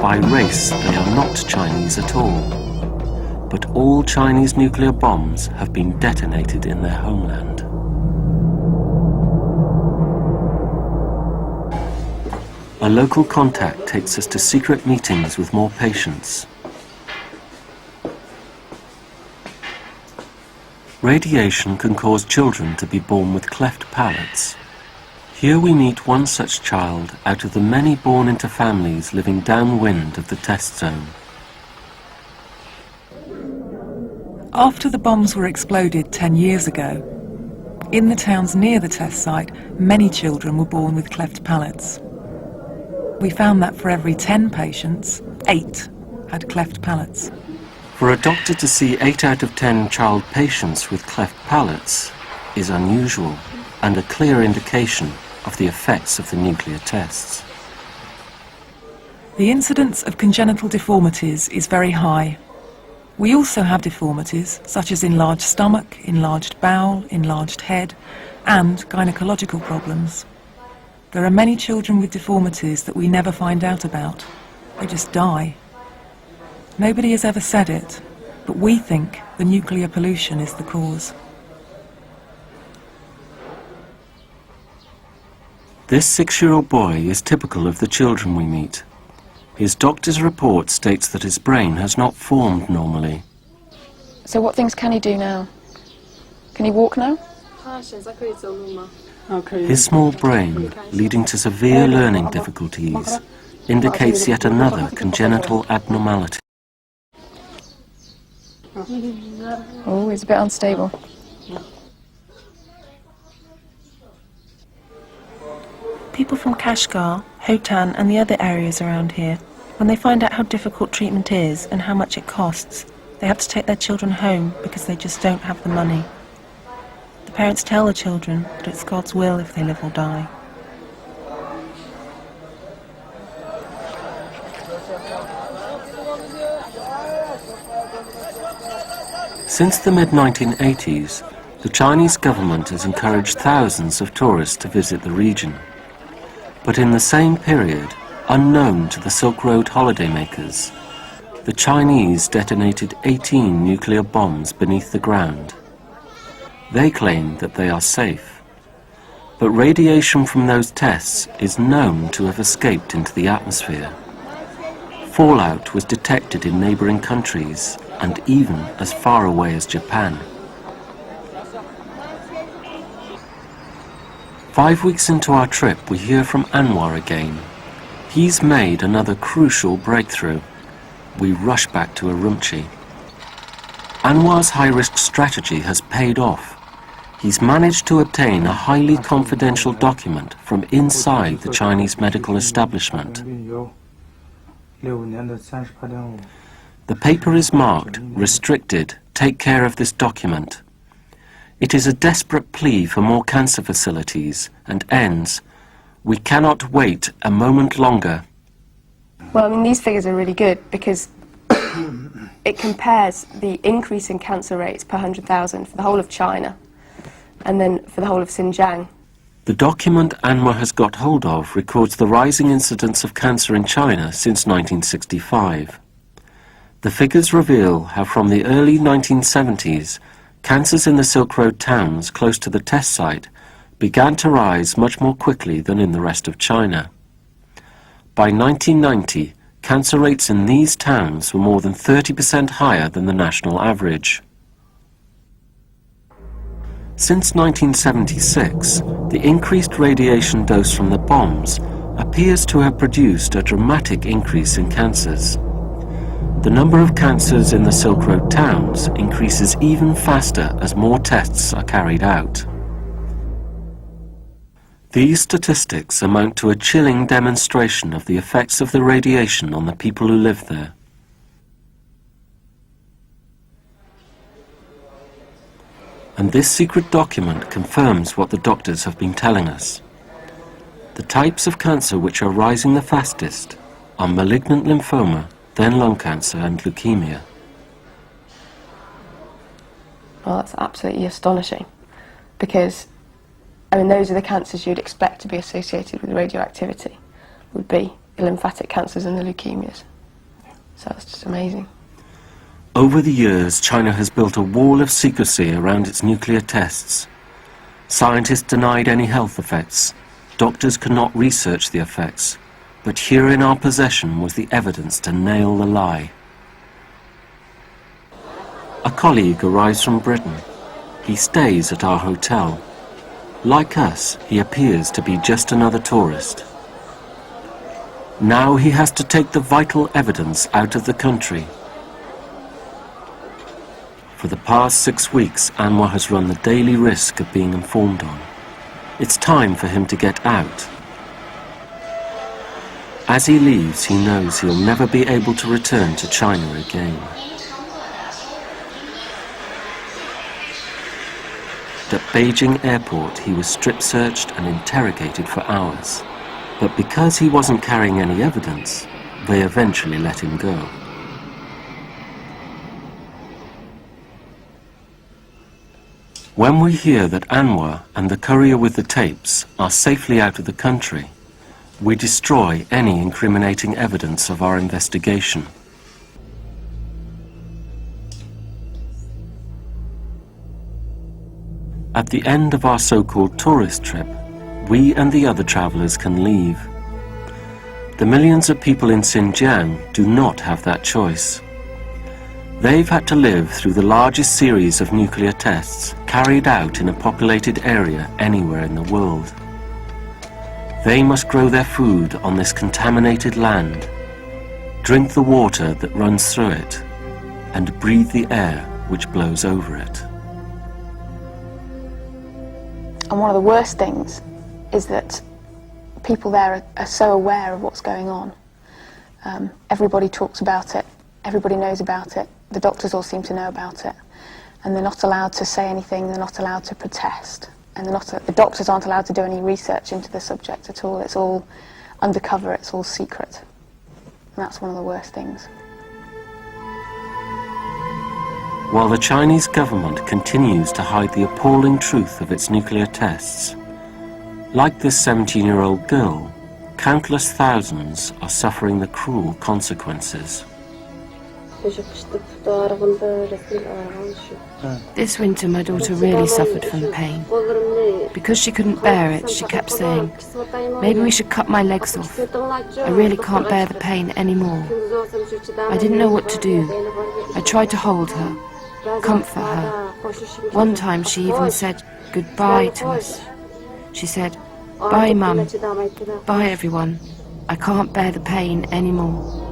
by race they are not Chinese at all. But all Chinese nuclear bombs have been detonated in their homeland. A local contact takes us to secret meetings with more patients. Radiation can cause children to be born with cleft palates. Here we meet one such child out of the many born into families living downwind of the test zone. After the bombs were exploded 10 years ago, in the towns near the test site, many children were born with cleft palates. We found that for every 10 patients, 8 had cleft palates. For a doctor to see 8 out of 10 child patients with cleft palates is unusual and a clear indication of the effects of the nuclear tests. The incidence of congenital deformities is very high. We also have deformities such as enlarged stomach, enlarged bowel, enlarged head, and gynecological problems. There are many children with deformities that we never find out about. They just die. Nobody has ever said it, but we think the nuclear pollution is the cause. This 6-year-old boy is typical of the children we meet. His doctor's report states that his brain has not formed normally. So what things can he do now? Can he walk now? His small brain, leading to severe learning difficulties, indicates yet another congenital abnormality. Oh, he's a bit unstable. People from Kashgar, Hotan and the other areas around here, when they find out how difficult treatment is and how much it costs, they have to take their children home because they just don't have the money. The parents tell the children that it's God's will if they live or die. Since the mid-1980s, the Chinese government has encouraged thousands of tourists to visit the region. But in the same period, unknown to the Silk Road holidaymakers, the Chinese detonated 18 nuclear bombs beneath the ground. They claim that they are safe, but radiation from those tests is known to have escaped into the atmosphere. Fallout was detected in neighboring countries and even as far away as Japan. 5 weeks into our trip, we hear from Anwar again. He's made another crucial breakthrough. We rush back to Urumqi. Anwar's high-risk strategy has paid off. He's managed to obtain a highly confidential document from inside the Chinese medical establishment. The paper is marked, restricted, take care of this document. It is a desperate plea for more cancer facilities and ends, we cannot wait a moment longer. Well, I mean, these figures are really good because it compares the increase in cancer rates per 100,000 for the whole of China and then for the whole of Xinjiang. The document Anwar has got hold of records the rising incidence of cancer in China since 1965. The figures reveal how from the early 1970s, cancers in the Silk Road towns close to the test site began to rise much more quickly than in the rest of China. By 1990, cancer rates in these towns were more than 30% higher than the national average. Since 1976, the increased radiation dose from the bombs appears to have produced a dramatic increase in cancers. The number of cancers in the Silk Road towns increases even faster as more tests are carried out. These statistics amount to a chilling demonstration of the effects of the radiation on the people who live there. And this secret document confirms what the doctors have been telling us. The types of cancer which are rising the fastest are malignant lymphoma, then lung cancer and leukemia. Well, that's absolutely astonishing because, I mean, those are the cancers you'd expect to be associated with radioactivity, would be lymphatic cancers and the leukemias. So it's just amazing. Over the years, China has built a wall of secrecy around its nuclear tests. Scientists denied any health effects. Doctors could not research the effects. But here in our possession was the evidence to nail the lie. A colleague arrives from Britain. He stays at our hotel. Like us, he appears to be just another tourist. Now he has to take the vital evidence out of the country. For the past 6 weeks, Anwar has run the daily risk of being informed on. It's time for him to get out. As he leaves, he knows he'll never be able to return to China again. At Beijing airport, he was strip-searched and interrogated for hours. But because he wasn't carrying any evidence, they eventually let him go. When we hear that Anwar and the courier with the tapes are safely out of the country, we destroy any incriminating evidence of our investigation. At the end of our so-called tourist trip, we and the other travelers can leave. The millions of people in Xinjiang do not have that choice. They've had to live through the largest series of nuclear tests carried out in a populated area anywhere in the world. They must grow their food on this contaminated land, drink the water that runs through it, and breathe the air which blows over it. And one of the worst things is that people there are so aware of what's going on. Everybody talks about it, everybody knows about it, the doctors all seem to know about it, and they're not allowed to say anything, they're not allowed to protest, and the doctors aren't allowed to do any research into the subject at all. It's all undercover, it's all secret. And that's one of the worst things. While the Chinese government continues to hide the appalling truth of its nuclear tests, like this 17-year-old girl, countless thousands are suffering the cruel consequences. This winter my daughter really suffered from the pain. Because she couldn't bear it, she kept saying, "Maybe we should cut my legs off. I really can't bear the pain anymore." I didn't know what to do. I tried to hold her, comfort her. One time she even said goodbye to us. She said, "Bye, Mum. Bye, everyone. I can't bear the pain anymore."